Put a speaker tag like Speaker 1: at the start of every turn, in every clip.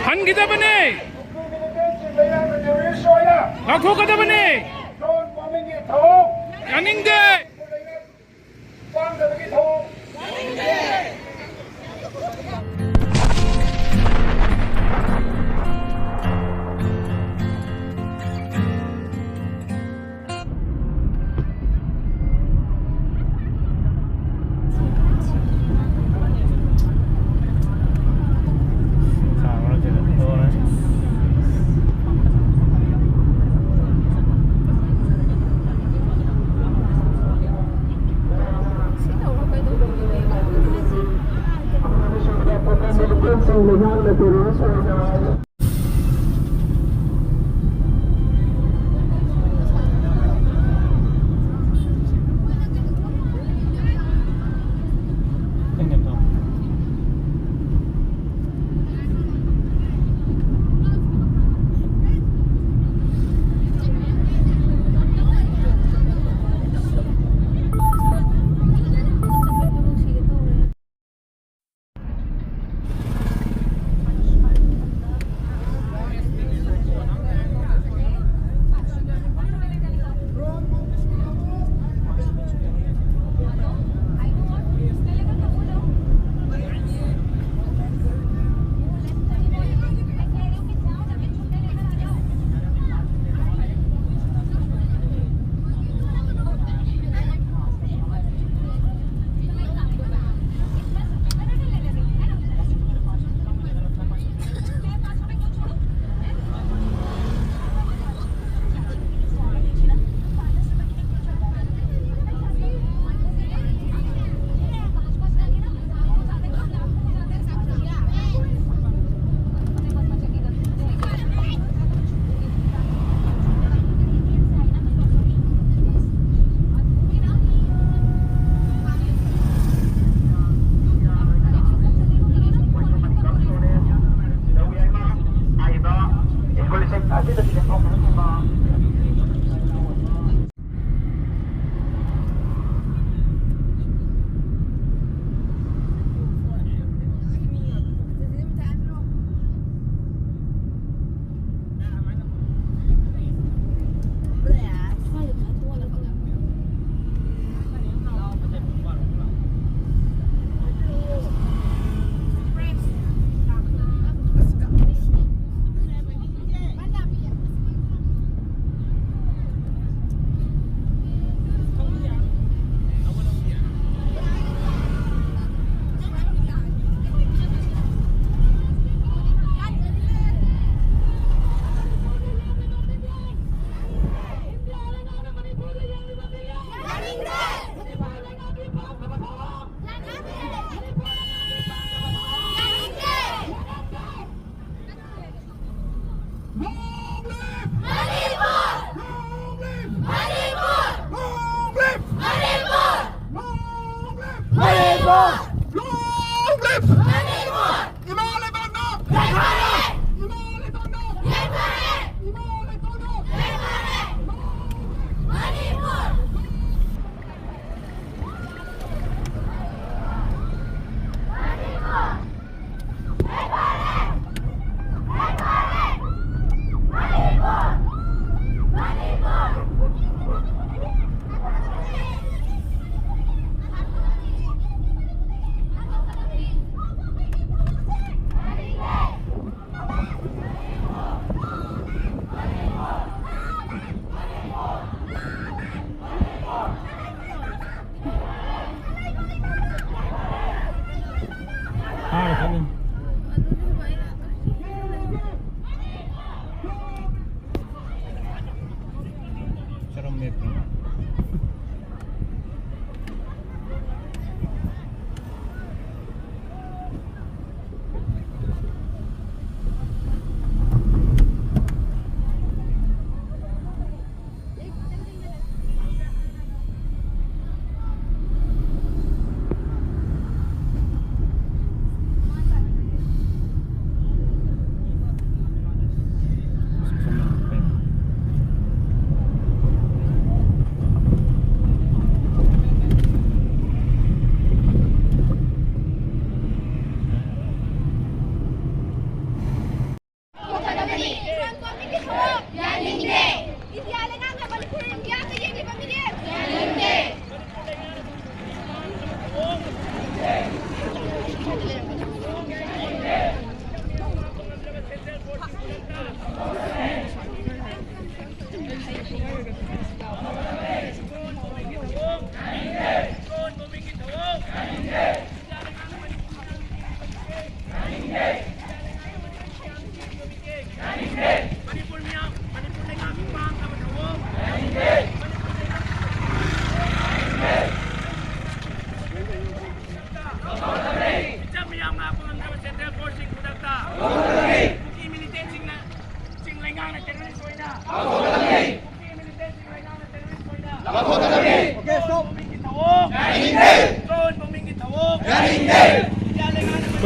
Speaker 1: 한기다버네 라코가다버네 야닝데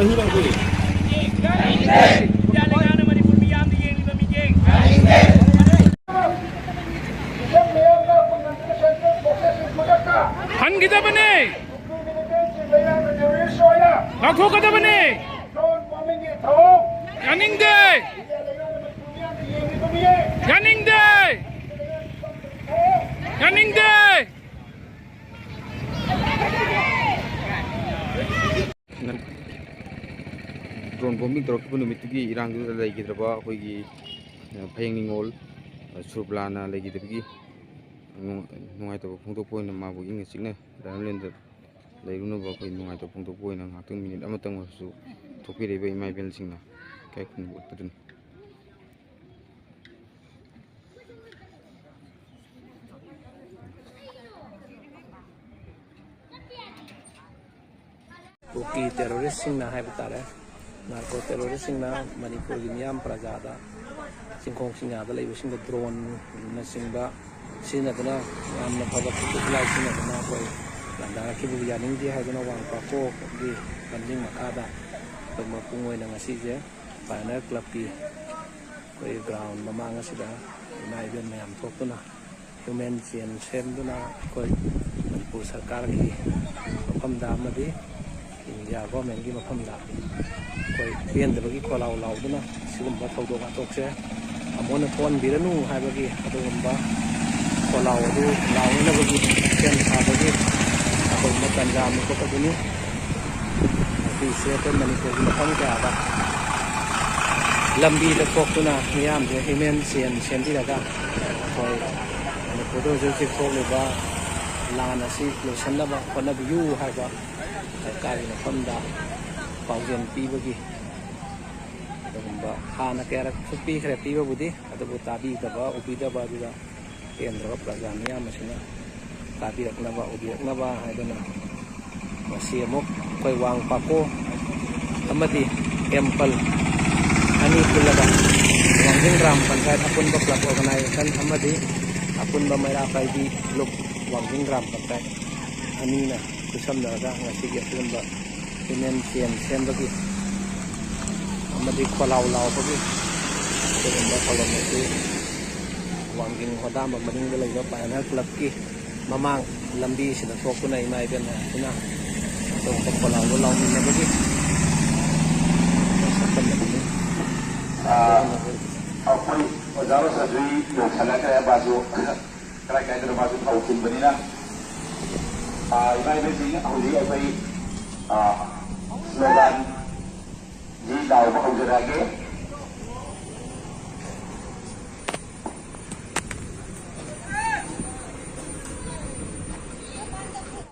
Speaker 2: ही बंग कोई
Speaker 1: हन किधर बने लाखों बने यानिंगे यानिंगे यानिंगे
Speaker 2: ड्रोन बॉम्बिंग तौर की नुमित की इरांग लेगिद्रबा अखोगी फयेंग निंगोल सुरब्लाना लेगिद्रबी नुंगाइतबा फोंदोकपोइना माबु इंग चिकना दानलेंद लेरुनबा अखोई नुंगाइतबा फोंदोकपोइना ngaktung minute amatang wasu thokpireba imai bel singna kai khun utpadun
Speaker 3: Kuki teroris singna hai batare narco teroris singna Manipur gi miyam prajada singkhong singa da lei sing drone na singba sina dana amna phaba kutlai sina dana koi landa ki bu ya ning di hai dana wang pa ko gi banding makada pagma pungoi na ngasi je pana club ki koi ground mamang asida nai ben mayam thokuna human chen sem dana koi Manipur sarkar ki pham da madi India government gi mafam da koi yen da bagi Kholao Lao duna sigum ba thau do ga tok se amon phone biranu ha bagi adum ba Kholao du Lao na bagi ken ha bagi adum ma kanjam ko ka duni ti se ko Manipur gi mafam ka ba lambi da tok tuna miyam je himen sen di da koi Manipur do je ki ko le ba lana si lo san la ba khona bi yu ha ba kari na panda paujen pibagi adumba hana kera supi khre piba budi adu tabi da ba ubi da ba da kendra prajamiya masina tabi rakna ba ubi rakna ba haidana masiamok koi wang pako amati temple ani pulaga wanging gram panchayat apun ba club organization amati apun ba maira kai di lok wanging gram panchayat ani na kusam na ga ngasi gi apun ba Pinen sen bagi amadi Kholao Lao bagi dengan ba kalau mesti wanging hodam ba maning da laiba pa na club ki mamang lambi sida thok kuna imai ben na so Kholao Lao min na bagi
Speaker 4: apoi ojaro sajui lo sala kaya bazu kala kaya dero bazu thaukin banina imai ben sing auli apoi slogan di Lao ba hujurage